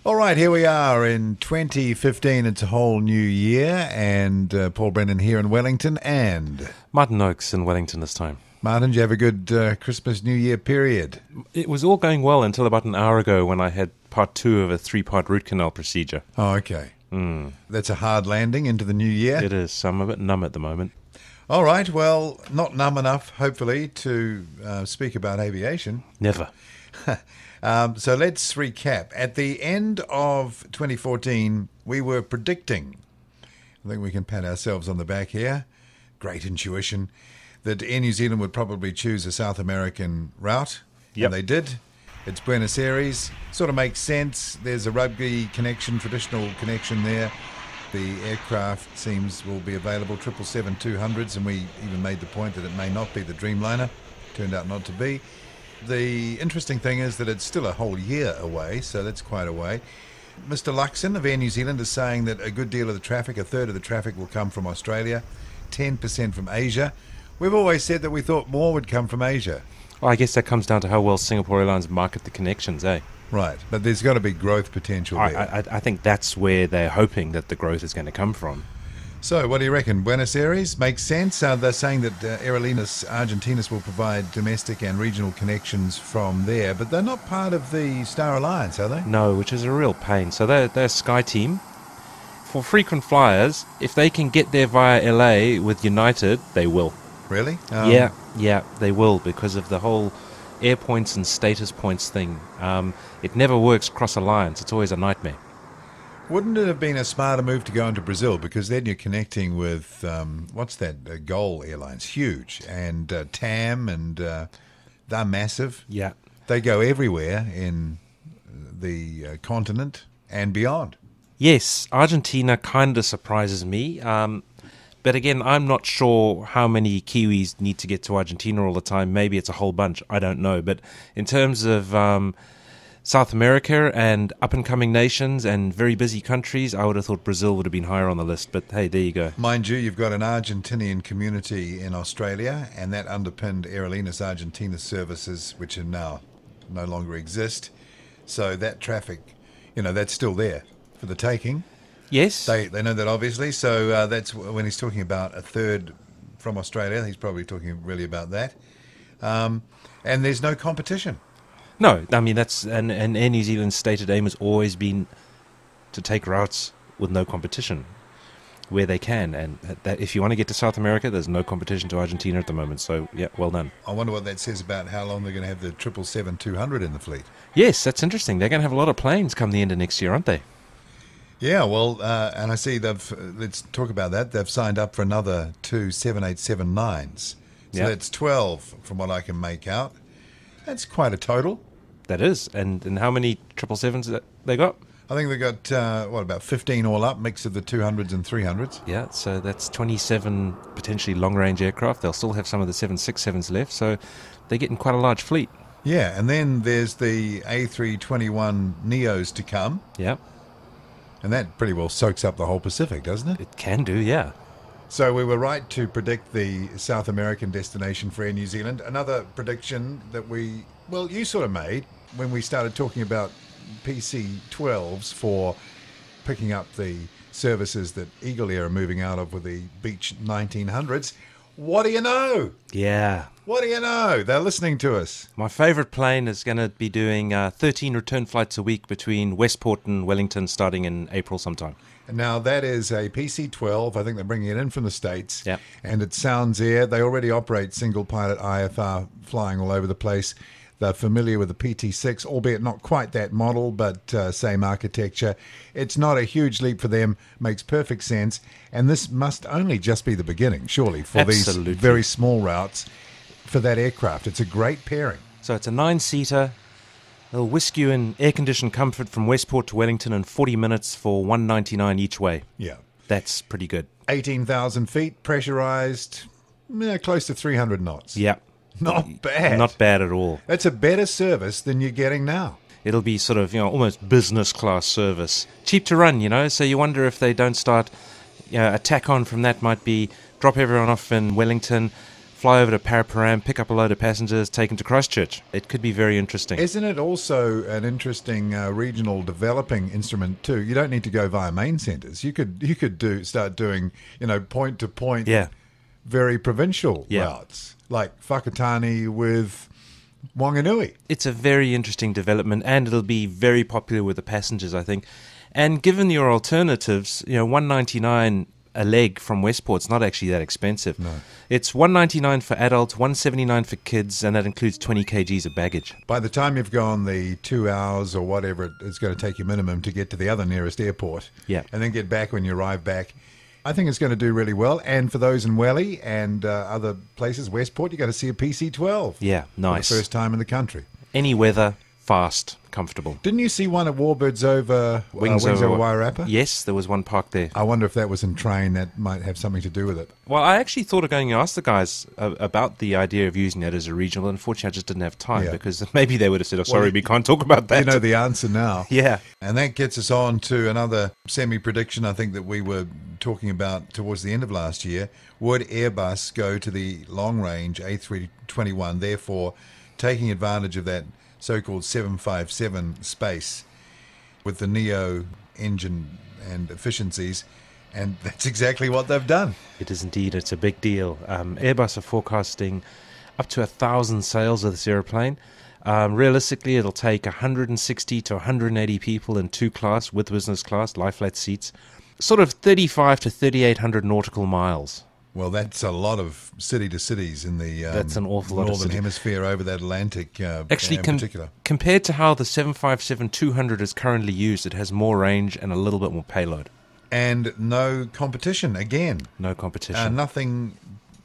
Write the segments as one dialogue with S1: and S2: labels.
S1: All right, here we are in 2015. It's a whole new year, and Paul Brennan here in Wellington, and
S2: Martin Noakes in Wellington this time.
S1: Martin, did you have a good Christmas, New Year period?
S2: It was all going well until about an hour ago when I had part 2 of a 3-part root canal procedure.
S1: Oh, okay. That's a hard landing into the new year.
S2: It is. I'm a bit numb at the moment.
S1: All right, well, not numb enough, hopefully, to speak about aviation.
S2: Never.
S1: So let's recap. At the end of 2014, we were predicting, I think we can pat ourselves on the back here, great intuition, that Air New Zealand would probably choose a South American route.
S2: Yep.
S1: And they did. It's Buenos Aires. Sort of makes sense. There's a rugby connection, traditional connection there. The aircraft seems will be available, 777-200s, and we even made the point that it may not be the Dreamliner. Turned out not to be. The interesting thing is that it's still a whole year away, so that's quite a way. Mr. Luxon of Air New Zealand is saying that a good deal of the traffic, a third of the traffic, will come from Australia, 10% from Asia. We've always said that we thought more would come from Asia.
S2: Well, I guess that comes down to how well Singapore Airlines market the connections, eh?
S1: Right, but there's got to be growth potential there.
S2: I think that's where they're hoping that the growth is going to come from.
S1: So, what do you reckon? Buenos Aires makes sense. They're saying that Aerolíneas Argentinas will provide domestic and regional connections from there, but they're not part of the Star Alliance, are they?
S2: No, which is a real pain. So they're a Sky team. For frequent flyers, if they can get there via LA with United, they will.
S1: Really?
S2: Yeah, they will, because of the whole air points and status points thing. It never works cross-alliance. It's always a nightmare.
S1: Wouldn't it have been a smarter move to go into Brazil? Because then you're connecting with, what's that, Gol Airlines, huge, and TAM, and they're massive.
S2: Yeah.
S1: They go everywhere in the continent and beyond.
S2: Yes, Argentina kind of surprises me. But again, I'm not sure how many Kiwis need to get to Argentina all the time. Maybe it's a whole bunch. I don't know. But in terms of South America and up-and-coming nations and very busy countries, I would have thought Brazil would have been higher on the list. But hey, there you go.
S1: Mind you, you've got an Argentinian community in Australia, and that underpinned Aerolíneas Argentinas services, which are now no longer exist. So that traffic, that's still there for the taking.
S2: Yes.
S1: They know that, obviously. So that's when he's talking about a third from Australia. He's probably talking really about that. And there's no competition.
S2: No, I mean, that's and Air New Zealand's stated aim has always been to take routes with no competition where they can. And that if you want to get to South America, there's no competition to Argentina at the moment. So, yeah, well done.
S1: I wonder what that says about how long they're going to have the 777-200 in the fleet.
S2: Yes, that's interesting. They're going to have a lot of planes come the end of next year, aren't they?
S1: Yeah, well, and I see let's talk about that. They've signed up for another 2 787-9s. So that's 12 from what I can make out. That's quite a total.
S2: That is. And how many 777s that they got?
S1: I think they got, about 15 all up, mix of the 200s and 300s.
S2: Yeah, so that's 27 potentially long-range aircraft. They'll still have some of the 767s left, so they're getting quite a large fleet.
S1: Yeah, and then there's the A321 Neos to come.
S2: Yeah.
S1: And that pretty well soaks up the whole Pacific, doesn't it?
S2: It can do, yeah.
S1: So we were right to predict the South American destination for Air New Zealand. Another prediction that you sort of made when we started talking about PC-12s for picking up the services that Eagle Air are moving out of with the Beech 1900s. What do you know?
S2: Yeah.
S1: What do you know? They're listening to us.
S2: My favourite plane is going to be doing 13 return flights a week between Westport and Wellington starting in April sometime.
S1: Now, that is a PC-12. I think they're bringing it in from the States.
S2: Yep.
S1: And it's Sounds Air. They already operate single-pilot IFR flying all over the place. They're familiar with the PT6, albeit not quite that model, but same architecture. It's not a huge leap for them. Makes perfect sense. And this must only just be the beginning, surely, for
S2: Absolutely.
S1: These very small routes for that aircraft. It's a great pairing.
S2: So it's a 9-seater. They'll whisk you in air-conditioned comfort from Westport to Wellington in 40 minutes for $199 each way.
S1: Yeah.
S2: That's pretty good.
S1: 18,000 feet, pressurized, close to 300 knots.
S2: Yeah.
S1: Not bad.
S2: Not bad at all.
S1: That's a better service than you're getting now.
S2: It'll be sort of, almost business class service. Cheap to run, so you wonder if they don't start, a tack on from that might be drop everyone off in Wellington, fly over to Paraparam, pick up a load of passengers, take them to Christchurch. It could be very interesting.
S1: Isn't it also an interesting regional developing instrument too? You don't need to go via main centres. You could start doing point to point, very provincial routes like Whakatane with Wanganui.
S2: It's a very interesting development, and it'll be very popular with the passengers, I think. And given your alternatives, $199 a leg from Westport's not actually that expensive.
S1: No.
S2: It's $199 for adults, $179 for kids, and that includes 20 kgs of baggage.
S1: By the time you've gone the 2 hours or whatever it's going to take you minimum to get to the other nearest airport, and then get back when you arrive back, I think it's going to do really well. And for those in Welly and other places, Westport, you're going to see a PC-12.
S2: Yeah, nice.
S1: For the first time in the country.
S2: Any weather, fast, comfortable.
S1: Didn't you see one at Warbirds over Wings over Wairarapa?
S2: Yes, there was one parked there.
S1: I wonder if that was in train. That might have something to do with it.
S2: Well, I actually thought of going and ask the guys about the idea of using that as a regional. Unfortunately, I just didn't have time because maybe they would have said, sorry, we can't talk about that.
S1: You know the answer now.
S2: Yeah.
S1: And that gets us on to another semi-prediction I think that we were talking about towards the end of last year. Would Airbus go to the long-range A321, therefore taking advantage of that so-called 757 space with the Neo engine and efficiencies, and that's exactly what they've done.
S2: It is indeed. It's a big deal. Airbus are forecasting up to 1,000 sales of this aeroplane. Realistically, it'll take 160 to 180 people in 2 class with business class, lie-flat seats, sort of 35 to 3,800 nautical miles.
S1: Well, that's a lot of city to cities in the
S2: that's an awful lot
S1: northern
S2: of
S1: hemisphere over that Atlantic.
S2: Actually,
S1: in particular,
S2: compared to how the 757-200 is currently used, it has more range and a little bit more payload.
S1: And no competition again.
S2: No competition.
S1: Nothing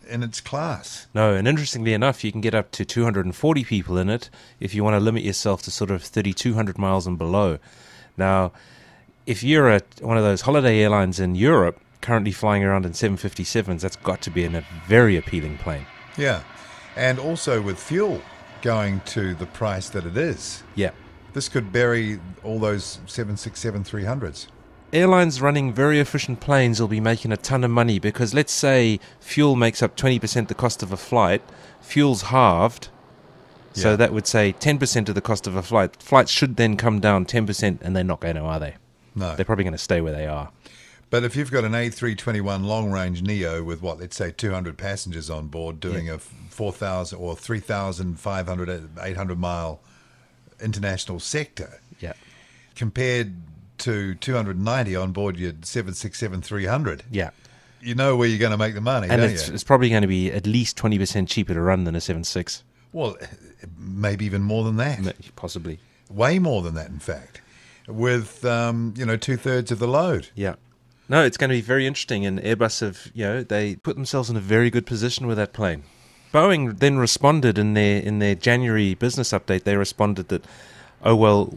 S1: in its class.
S2: No, and interestingly enough, you can get up to 240 people in it if you want to limit yourself to sort of 3,200 miles and below. Now, if you're at one of those holiday airlines in Europe, currently flying around in 757s, that's got to be a very appealing plane.
S1: Yeah, and also with fuel going to the price that it is.
S2: Yeah.
S1: This could bury all those 767-300s.
S2: Airlines running very efficient planes will be making a ton of money because let's say fuel makes up 20% the cost of a flight, fuel's halved, so that would say 10% of the cost of a flight. Flights should then come down 10%, and they're not going to, are they?
S1: No.
S2: They're probably going to stay where they are.
S1: But if you've got an A321 long-range Neo with, let's say 200 passengers on board doing a 4,000 or 3,500, 800-mile international sector, compared to 290 on board your 767-300, you know where you're going to make the money,
S2: and
S1: don't
S2: it's probably going to be at least 20% cheaper to run than a 76.
S1: Well, maybe even more than that.
S2: Possibly.
S1: Way more than that, in fact, with, 2/3 of the load.
S2: Yeah. No, it's going to be very interesting, and Airbus have, they put themselves in a very good position with that plane. Boeing then responded in their January business update. They responded that,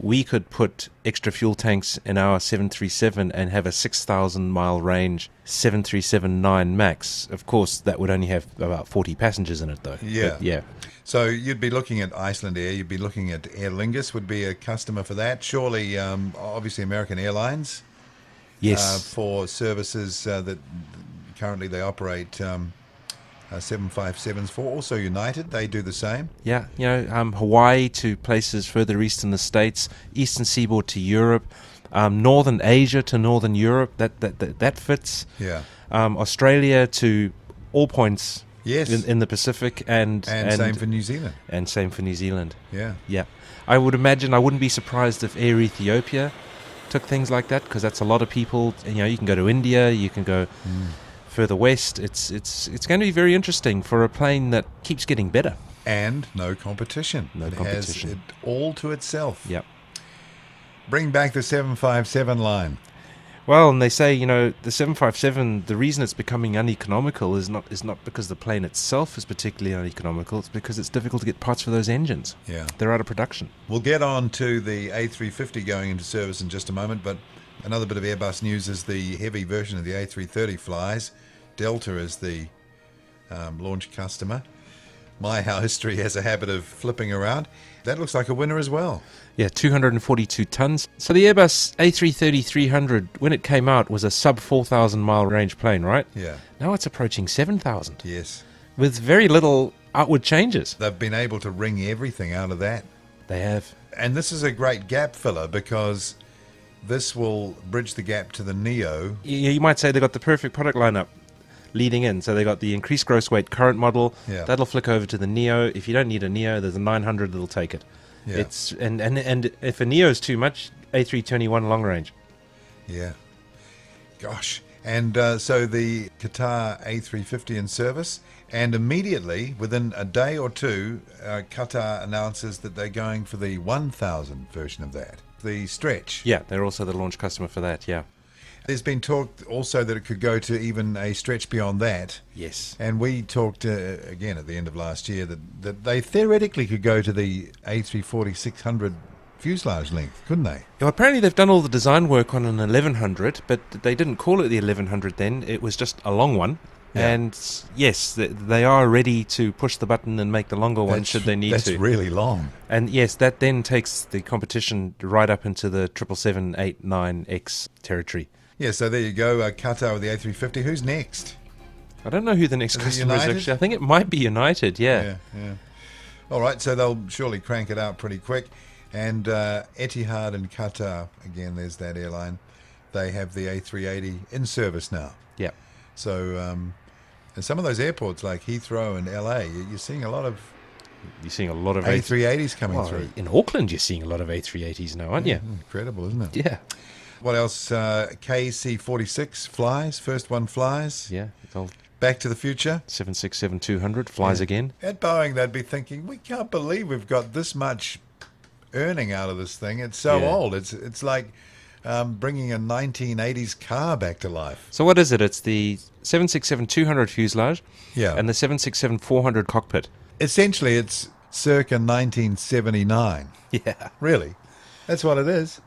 S2: we could put extra fuel tanks in our 737 and have a 6,000-mile range 737-9 MAX. Of course, that would only have about 40 passengers in it, though.
S1: Yeah.
S2: But, yeah.
S1: So you'd be looking at Iceland Air. You'd be looking at Aer Lingus would be a customer for that. Surely, obviously, American Airlines.
S2: Yes.
S1: For services that currently they operate 757s for. Also United, they do the same.
S2: Yeah, Hawaii to places further east in the States, eastern seaboard to Europe, northern Asia to northern Europe, that fits.
S1: Yeah.
S2: Australia to all points in the Pacific. And
S1: same for New Zealand.
S2: And same for New Zealand.
S1: Yeah.
S2: Yeah. I would imagine, I wouldn't be surprised if Air Ethiopia took things like that, because that's a lot of people. You can go to India, you can go further west. It's going to be very interesting for a plane that keeps getting better. And
S1: no competition.
S2: It has
S1: it all to itself.
S2: Yep.
S1: Bring back the 757 line.
S2: Well, and they say, the 757, the reason it's becoming uneconomical is not because the plane itself is particularly uneconomical, it's because it's difficult to get parts for those engines.
S1: Yeah.
S2: They're out of production.
S1: We'll get on to the A350 going into service in just a moment, but another bit of Airbus news is the heavy version of the A330 flies. Delta is the launch customer. How history has a habit of flipping around. That looks like a winner as well.
S2: Yeah, 242 tons. So the Airbus A330-300, when it came out, was a sub 4,000 mile range plane, right?
S1: Yeah.
S2: Now it's approaching 7,000.
S1: Yes.
S2: with very little outward changes.
S1: They've been able to wring everything out of that.
S2: They have.
S1: And this is a great gap filler because this will bridge the gap to the Neo.
S2: You might say they got the perfect product lineup leading in. So they got the increased gross weight current model.
S1: Yeah.
S2: That'll flick over to the Neo. If you don't need a Neo, there's a 900 that'll take it.
S1: Yeah.
S2: It's and if a Neo is too much, A321 long range.
S1: Yeah. Gosh. And so the Qatar A350 in service, and immediately, within a day or two, Qatar announces that they're going for the 1000 version of that, the stretch.
S2: Yeah, they're also the launch customer for that, yeah.
S1: There's been talk also that it could go to even a stretch beyond that.
S2: Yes.
S1: And we talked, again, at the end of last year, that they theoretically could go to the A340-600 fuselage length, couldn't they?
S2: Well, apparently they've done all the design work on an 1100, but they didn't call it the 1100 then. It was just a long one.
S1: Yeah.
S2: And yes, they are ready to push the button and make the longer one should they need to.
S1: That's really long.
S2: And yes, that then takes the competition right up into the 777-89X territory.
S1: Yeah, so there you go, Qatar with the A350. Who's next?
S2: I don't know who the next
S1: Is it
S2: customer is
S1: United?
S2: actually. I think it might be United, yeah.
S1: Yeah. All right, so they'll surely crank it out pretty quick. And Etihad in Qatar, again, there's that airline. They have the A380 in service now.
S2: Yeah.
S1: So, and some of those airports like Heathrow and LA, you're seeing a lot of
S2: You're seeing a lot of
S1: A380s coming through.
S2: In Auckland, you're seeing a lot of A380s now, aren't you?
S1: Incredible, isn't it?
S2: Yeah.
S1: What else? KC-46 flies. First one flies.
S2: Yeah. It's all
S1: Back to the Future.
S2: 767-200 flies again.
S1: At Boeing, they'd be thinking, we can't believe we've got this much earning out of this thing. It's so old. It's like bringing a 1980s car back to life.
S2: So what is it? It's the 767-200 fuselage and the 767-400 cockpit.
S1: Essentially, it's circa 1979.
S2: Yeah.
S1: Really? That's what it is.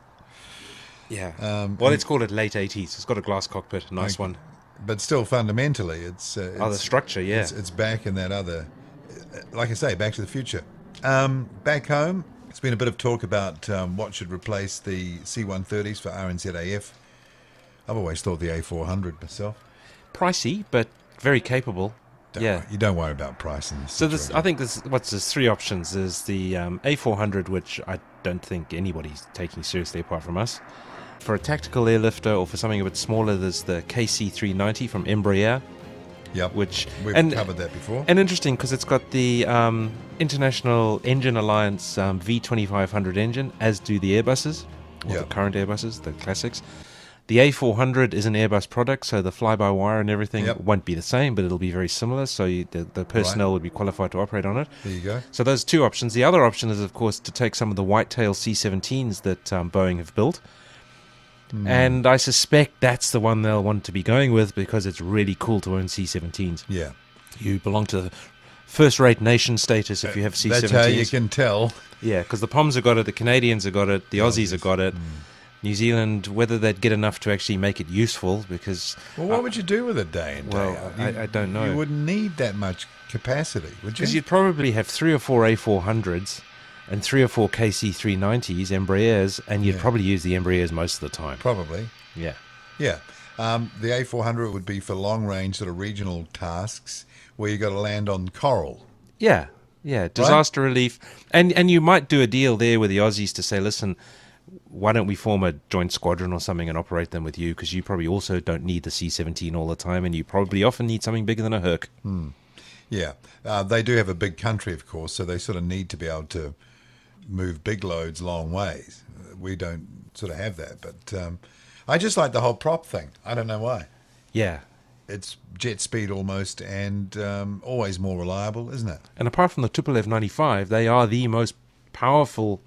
S2: Yeah. Well, let's call it late 80s. It's got a glass cockpit. A nice one.
S1: But still, fundamentally, it's
S2: the structure, yeah.
S1: It's back in that other, like I say, Back to the Future. Back home, it's been a bit of talk about what should replace the C-130s for RNZAF. I've always thought the A400 myself.
S2: Pricey, but very capable.
S1: You don't worry about price in this
S2: So
S1: situation.
S2: I think there's three options. There's the A400, which I don't think anybody's taking seriously apart from us. For a tactical airlifter or for something a bit smaller, there's the KC-390 from Embraer.
S1: Yep,
S2: which
S1: we've covered that before.
S2: And interesting because it's got the International Engine Alliance V2500 engine, as do the Airbuses, or the current Airbuses, the classics. The A400 is an Airbus product, so the fly-by-wire and everything won't be the same, but it'll be very similar, so the personnel would be qualified to operate on it.
S1: There you go.
S2: So those two options. The other option is, of course, to take some of the whitetail C-17s that Boeing have built. And I suspect that's the one they'll want to be going with because it's really cool to own C-17s.
S1: Yeah.
S2: You belong to the first-rate nation status if you have C-17s.
S1: That's how you can tell.
S2: Yeah, because the Poms have got it, the Canadians have got it, the Aussies have got it. New Zealand, whether they'd get enough to actually make it useful, because...
S1: Well, what would you do with it day in, day out?
S2: I don't know.
S1: You wouldn't need that much capacity, would you?
S2: Because you'd probably have 3 or 4 A400s and 3 or 4 KC-390s, Embraers, and you'd probably use the Embraers most of the time.
S1: Probably.
S2: Yeah.
S1: Yeah. The A400 would be for long-range sort of regional tasks where you got to land on coral.
S2: Yeah, disaster relief. And you might do a deal there with the Aussies to say, listen, why don't we form a joint squadron or something and operate them with you, because you probably also don't need the C-17 all the time, and you probably often need something bigger than a Herc.
S1: Yeah. They do have a big country, of course, so they sort of need to be able to move big loads long ways. We don't sort of have that, but I just like the whole prop thing. I don't know why.
S2: Yeah.
S1: It's jet speed almost, and always more reliable, isn't it?
S2: And apart from the Tupolev 95, they are the most powerful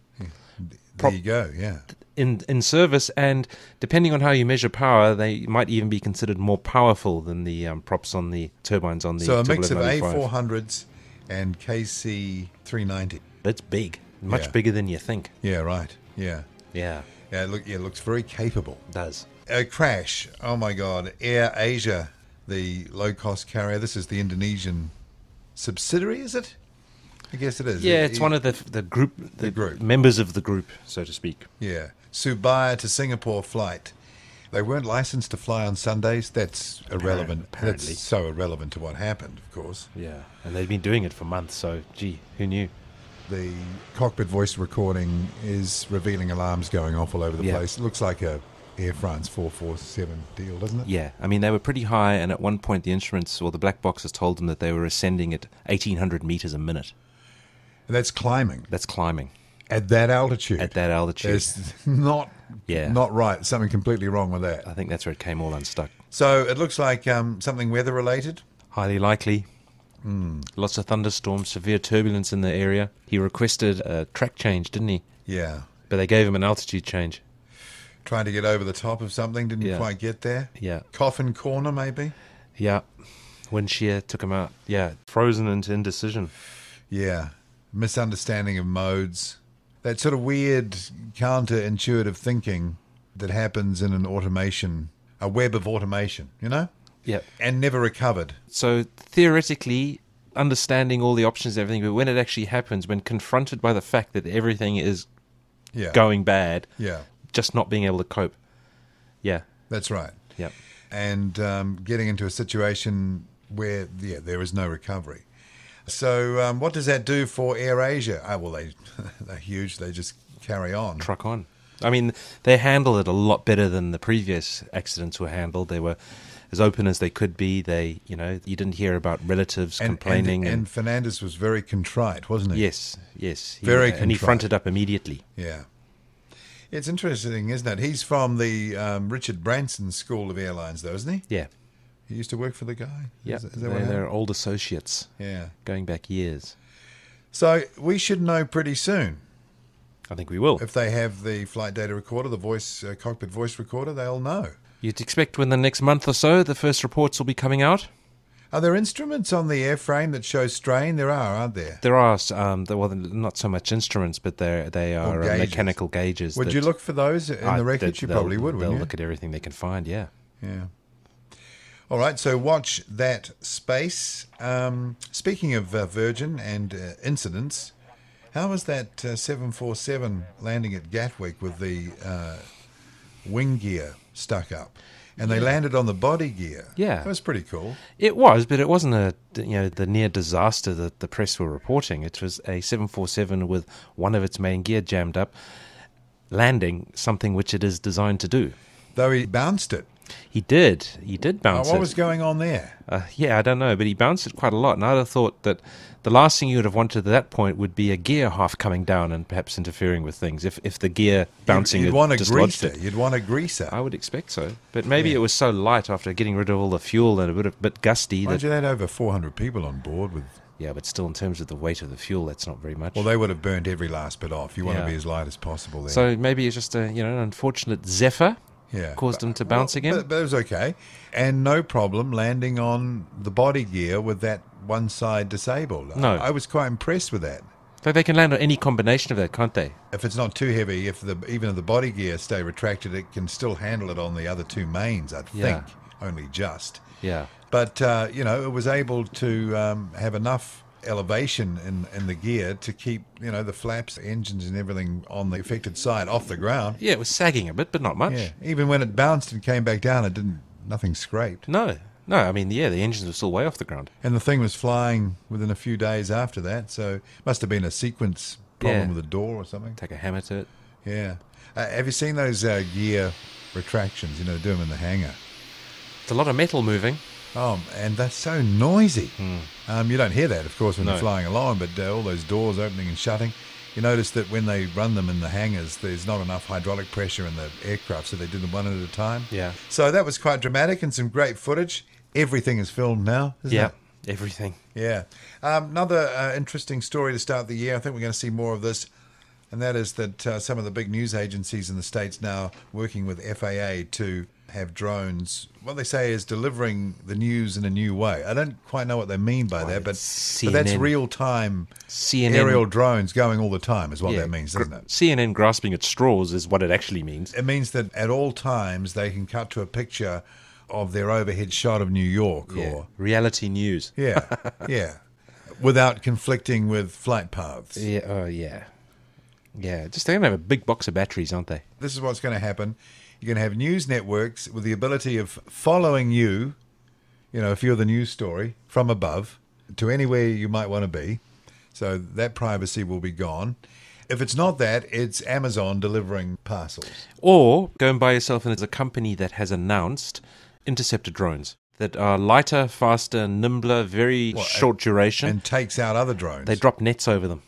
S1: There you go, yeah.
S2: in service, and depending on how you measure power, they might even be considered more powerful than the props on the turbines on the
S1: So a
S2: Tupolev
S1: mix of
S2: 95.
S1: A400s and KC-390.
S2: That's big. Much bigger than you think.
S1: Yeah, right. Yeah.
S2: Yeah.
S1: Yeah, it looks very capable.
S2: It does.
S1: A crash. Oh, my God. Air Asia, the low-cost carrier. This is the Indonesian subsidiary, is it? I guess it is.
S2: Yeah, it's one of the group, the
S1: group.
S2: members of the group, so to speak.
S1: Yeah. Subaya to Singapore flight. They weren't licensed to fly on Sundays. That's irrelevant.
S2: Apparently.
S1: That's so irrelevant to what happened, of course.
S2: Yeah, and they've been doing it for months, so, gee, who knew?
S1: The cockpit voice recording is revealing alarms going off all over the place. It looks like a Air France 447 deal, doesn't it?
S2: Yeah, I mean, they were pretty high, and at one point the instruments, or the black boxes told them that they were ascending at 1,800 meters a minute.
S1: And that's climbing.
S2: That's climbing.
S1: At that altitude.
S2: At that altitude.
S1: It's not right. Something completely wrong with that.
S2: I think that's where it came all unstuck.
S1: So it looks like something weather-related?
S2: Highly likely. Lots of thunderstorms, severe turbulence in the area. He requested a track change, didn't he?
S1: Yeah.
S2: But they gave him an altitude change.
S1: Trying to get over the top of something, didn't quite get there.
S2: Yeah.
S1: Coffin corner, maybe?
S2: Yeah. Wind shear took him out. Yeah. Frozen into indecision.
S1: Yeah. Misunderstanding of modes. That sort of weird counterintuitive thinking that happens in an automation, a web of automation, you know?
S2: Yeah.
S1: And never recovered.
S2: So theoretically, understanding all the options and everything, but when it actually happens, when confronted by the fact that everything is going bad, just not being able to cope. Yeah.
S1: That's right.
S2: Yeah.
S1: And getting into a situation where, there is no recovery. So what does that do for AirAsia? Oh, well, they're huge. They just carry on.
S2: Truck on. I mean, they handle it a lot better than the previous accidents were handled. They were as open as they could be. They, you didn't hear about relatives complaining.
S1: And Fernandez was very contrite, wasn't he?
S2: Yes.
S1: Very contrite.
S2: And he fronted up immediately.
S1: Yeah. It's interesting, isn't it? He's from the Richard Branson School of Airlines, though, isn't he?
S2: Yeah.
S1: He used to work for the guy?
S2: Yeah, they're old associates.
S1: Yeah.
S2: Going back years.
S1: So we should know pretty soon.
S2: I think we will.
S1: If they have the flight data recorder, the voice cockpit voice recorder, they'll know.
S2: You'd expect within the next month or so, the first reports will be coming out?
S1: Are there instruments on the airframe that show strain? There are, aren't there?
S2: There are. Not so much instruments, but they are mechanical gauges.
S1: Would you look for those in the wreckage? You probably would, wouldn't you?
S2: They'll look at everything they can find, yeah.
S1: Yeah. All right, so watch that space. Speaking of Virgin and incidents, how was that 747 landing at Gatwick with the wing gear stuck up? And they landed on the body gear.
S2: Yeah.
S1: That was pretty cool.
S2: It was, but it wasn't the near disaster that the press were reporting. It was a 747 with one of its main gear jammed up, landing something which it is designed to do.
S1: Though he bounced it.
S2: He did bounce it.
S1: What was going on there?
S2: I don't know, but he bounced it quite a lot. And I'd have thought that the last thing you would have wanted at that point would be a gear half coming down and perhaps interfering with things. If the gear bouncing
S1: you'd want a
S2: dislodged
S1: greaser.
S2: it.
S1: You'd want a greaser.
S2: I would expect so. But maybe it was so light after getting rid of all the fuel and a bit gusty.
S1: Mind you, they had over 400 people on board with...
S2: Yeah, but still in terms of the weight of the fuel, that's not very much.
S1: Well, they would have burned every last bit off. You want to be as light as possible there.
S2: So maybe it's just an unfortunate zephyr.
S1: Yeah,
S2: caused them to bounce again.
S1: But it was okay. And no problem landing on the body gear with that one side disabled.
S2: No.
S1: I was quite impressed with that.
S2: So they can land on any combination of that, can't they?
S1: If it's not too heavy, even if the body gear stay retracted, it can still handle it on the other two mains, I think. Only just.
S2: Yeah.
S1: But, it was able to have enough elevation in the gear to keep the flaps, engines and everything on the affected side off the ground.
S2: Yeah, it was sagging a bit, but not much.
S1: Yeah. Even when it bounced and came back down, nothing scraped.
S2: No, I mean, the engines were still way off the ground.
S1: And the thing was flying within a few days after that, so must have been a sequence problem with the door or something.
S2: Take a hammer to it.
S1: Yeah. Have you seen those gear retractions, do them in the hangar?
S2: It's a lot of metal moving.
S1: Oh, and that's so noisy. You don't hear that, of course, when you're flying along, but all those doors opening and shutting. You notice that when they run them in the hangars, there's not enough hydraulic pressure in the aircraft, so they do them one at a time.
S2: Yeah.
S1: So that was quite dramatic and some great footage. Everything is filmed now, isn't it?
S2: Yeah, everything.
S1: Yeah. Another interesting story to start the year. I think we're going to see more of this, and that is that some of the big news agencies in the States now working with FAA to have drones, what they say is delivering the news in a new way. I don't quite know what they mean by that, but that's real-time aerial drones going all the time is what that means, doesn't it?
S2: CNN grasping at straws is what it actually means.
S1: It means that at all times they can cut to a picture of their overhead shot of New York or...
S2: reality news.
S1: Yeah, without conflicting with flight paths.
S2: Yeah, Yeah, just they're going to have a big box of batteries, aren't they?
S1: This is what's going to happen. You're going to have news networks with the ability of following you, if you're the news story, from above to anywhere you might want to be. So that privacy will be gone. If it's not that, it's Amazon delivering parcels.
S2: Or go and buy yourself, and it's a company that has announced interceptor drones that are lighter, faster, nimbler, very short duration.
S1: And takes out other drones.
S2: They drop nets over them.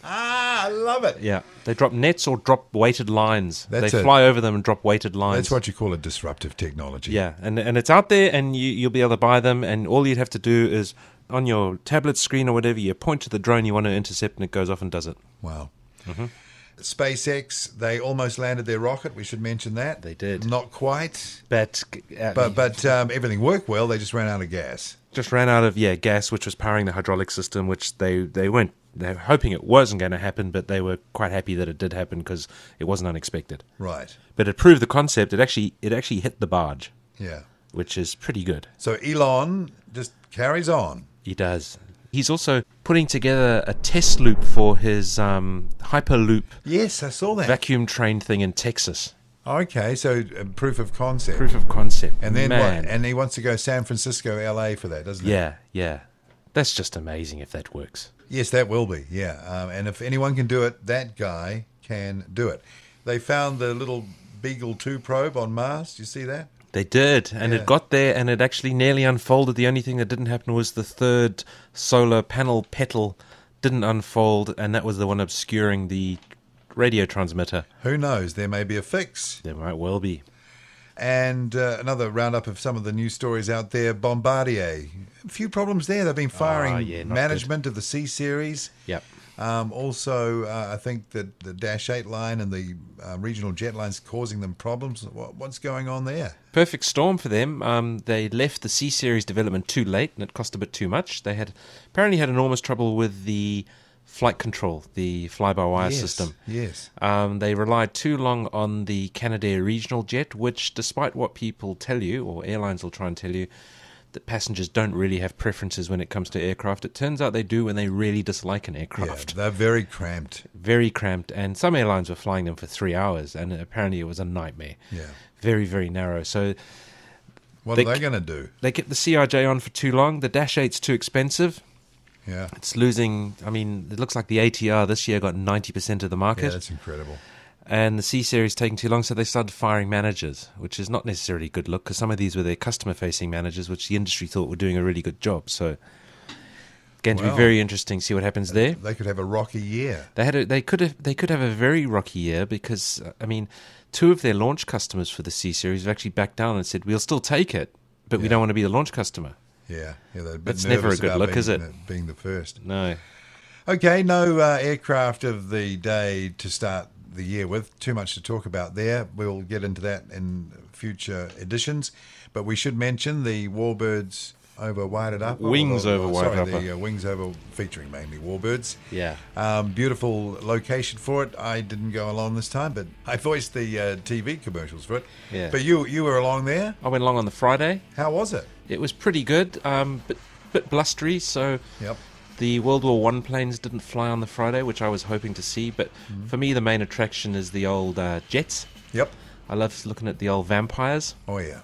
S1: I love it.
S2: Yeah, they drop nets or drop weighted lines. They
S1: That's
S2: fly over them and drop weighted lines.
S1: That's what you call a disruptive technology.
S2: Yeah, and it's out there, and you'll be able to buy them, and all you'd have to do is, on your tablet screen or whatever, you point to the drone you want to intercept, and it goes off and does it.
S1: Wow. SpaceX, they almost landed their rocket. We should mention that.
S2: They did.
S1: Not quite.
S2: But
S1: Everything worked well. They just ran out of gas.
S2: Just ran out of gas, which was powering the hydraulic system, which they were hoping it wasn't going to happen, but they were quite happy that it did happen because it wasn't unexpected.
S1: Right.
S2: But it proved the concept. It actually hit the barge.
S1: Yeah.
S2: Which is pretty good.
S1: So Elon just carries on.
S2: He does. He's also putting together a test loop for his Hyperloop.
S1: Yes, I saw that.
S2: Vacuum train thing in Texas.
S1: Okay, so proof of concept.
S2: Proof of concept.
S1: And then what? And he wants to go San Francisco, LA for that, doesn't he?
S2: Yeah. That's just amazing if that works.
S1: Yes, that will be, yeah. And if anyone can do it, that guy can do it. They found the little Beagle 2 probe on Mars. Do you see that?
S2: They did, and it got there, and it actually nearly unfolded. The only thing that didn't happen was the third solar panel petal didn't unfold, and that was the one obscuring the radio transmitter.
S1: Who knows? There may be a fix.
S2: There might well be.
S1: And another roundup of some of the news stories out there. Bombardier, a few problems there. They've been firing management of the C series.
S2: Yep.
S1: Also, I think that the Dash 8 line and the regional jet lines causing them problems. What's going on there?
S2: Perfect storm for them. They left the C series development too late, and it cost a bit too much. They apparently had enormous trouble with the flight control, the fly-by-wire system.
S1: Yes.
S2: They relied too long on the Canadair regional jet, which, despite what people tell you, or airlines will try and tell you, that passengers don't really have preferences when it comes to aircraft. It turns out they do when they really dislike an aircraft.
S1: Yeah, they're very cramped.
S2: Very cramped, and some airlines were flying them for 3 hours, and apparently it was a nightmare.
S1: Yeah.
S2: Very, very narrow. So
S1: what are they going to do?
S2: They kept the CRJ on for too long. The Dash 8's too expensive.
S1: Yeah.
S2: It's losing, it looks like the ATR this year got 90% of the market.
S1: Yeah, that's incredible.
S2: And the C-Series taking too long, so they started firing managers, which is not necessarily a good look, because some of these were their customer-facing managers, which the industry thought were doing a really good job. So, going to be very interesting to see what happens there.
S1: They could have a rocky year.
S2: They could have a very rocky year, because, two of their launch customers for the C-Series have actually backed down and said, we'll still take it, but we don't want to be the launch customer.
S1: Yeah,
S2: that's never a good look, is it?
S1: Being the first.
S2: No.
S1: Okay, no aircraft of the day to start the year with. Too much to talk about there. We'll get into that in future editions. But we should mention the Warbirds over Wairarapa.
S2: Wings over Wairarapa.
S1: Sorry, the Wings over, featuring mainly Warbirds.
S2: Yeah.
S1: Beautiful location for it. I didn't go along this time, but I voiced the TV commercials for it.
S2: Yeah.
S1: But you were along there?
S2: I went along on the Friday.
S1: How was it?
S2: It was pretty good, but bit blustery, so...
S1: Yep.
S2: The World War I planes didn't fly on the Friday, which I was hoping to see, but for me the main attraction is the old jets.
S1: Yep.
S2: I love looking at the old Vampires.
S1: Oh, yeah.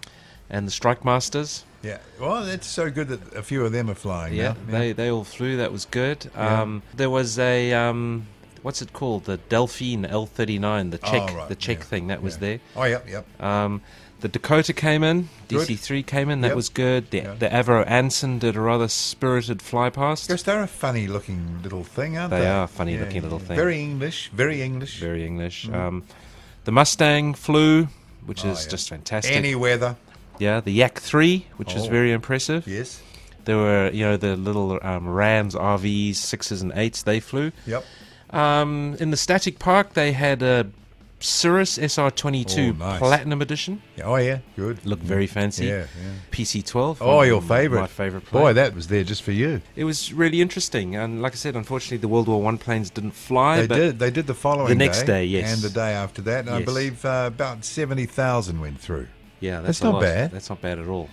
S2: And the Strike Masters.
S1: Yeah. Well, it's so good that a few of them are flying now.
S2: Yeah, they all flew. That was good. Yeah. There was a... what's it called? The Delphine L-39, the Czech thing, that was there.
S1: Oh, yep.
S2: The Dakota came in, DC-3 came in, that was good. The Avro Anson did a rather spirited fly past.
S1: Because they're a funny-looking little thing, aren't they?
S2: They are a funny-looking little thing.
S1: Very English, very English.
S2: Very English. The Mustang flew, which is just fantastic.
S1: Any weather.
S2: Yeah, the Yak 3, which was very impressive.
S1: Yes.
S2: There were, the little Rams, RVs, 6s and 8s, they flew.
S1: Yep.
S2: In the Static Park, they had a Cirrus SR22 Platinum Edition.
S1: Oh, yeah, good.
S2: Looked very fancy.
S1: Yeah.
S2: PC-12.
S1: Oh, your favourite.
S2: My favourite plane.
S1: Boy, that was there just for you.
S2: It was really interesting. And like I said, unfortunately, the World War I planes didn't fly.
S1: They did the following day.
S2: The next day, yes.
S1: And the day after that. And I believe about 70,000 went through.
S2: Yeah, that's
S1: not bad.
S2: That's not bad at all.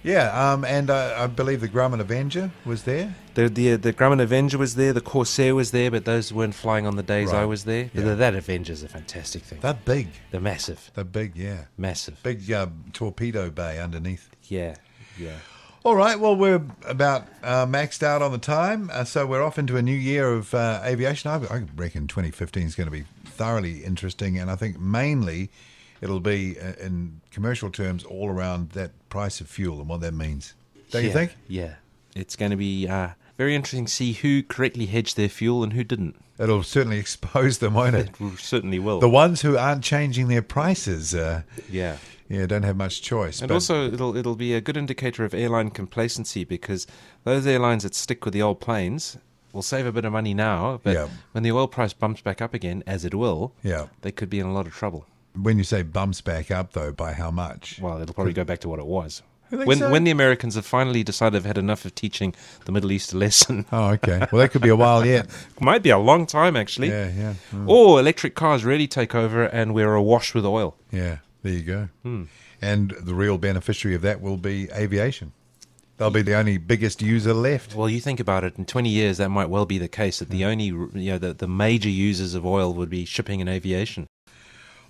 S1: Yeah, and I believe the Grumman Avenger was there.
S2: The Grumman Avenger was there, the Corsair was there, but those weren't flying on the days I was there.
S1: Yeah.
S2: That Avenger's a fantastic thing.
S1: They're big.
S2: They're massive.
S1: They're big, yeah.
S2: Massive.
S1: Big torpedo bay underneath.
S2: Yeah.
S1: All right, well, we're about maxed out on the time, so we're off into a new year of aviation. I reckon 2015 is going to be thoroughly interesting, and I think mainly it'll be, in commercial terms, all around that price of fuel and what that means. Don't you think?
S2: Yeah. It's going to be very interesting to see who correctly hedged their fuel and who didn't.
S1: It'll certainly expose them, won't it?
S2: It certainly will.
S1: The ones who aren't changing their prices, don't have much choice.
S2: And also, it'll be a good indicator of airline complacency, because those airlines that stick with the old planes will save a bit of money now, but when the oil price bumps back up again, as it will, they could be in a lot of trouble.
S1: When you say bumps back up, though, by how much?
S2: Well, it'll probably go back to what it was.
S1: When
S2: the Americans have finally decided they've had enough of teaching the Middle East a lesson.
S1: Oh, okay. Well, that could be a while yet.
S2: Might be a long time, actually.
S1: Yeah.
S2: Or electric cars really take over and we're awash with oil.
S1: Yeah, there you go. And the real beneficiary of that will be aviation. They'll be the only biggest user left.
S2: Well, you think about it, in 20 years that might well be the case, that the only, the major users of oil would be shipping and aviation.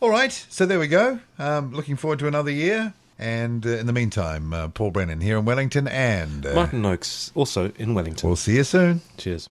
S1: All right, so there we go. Looking forward to another year. And in the meantime, Paul Brennan here in Wellington and...
S2: Martin Noakes, also in Wellington.
S1: We'll see you soon.
S2: Cheers.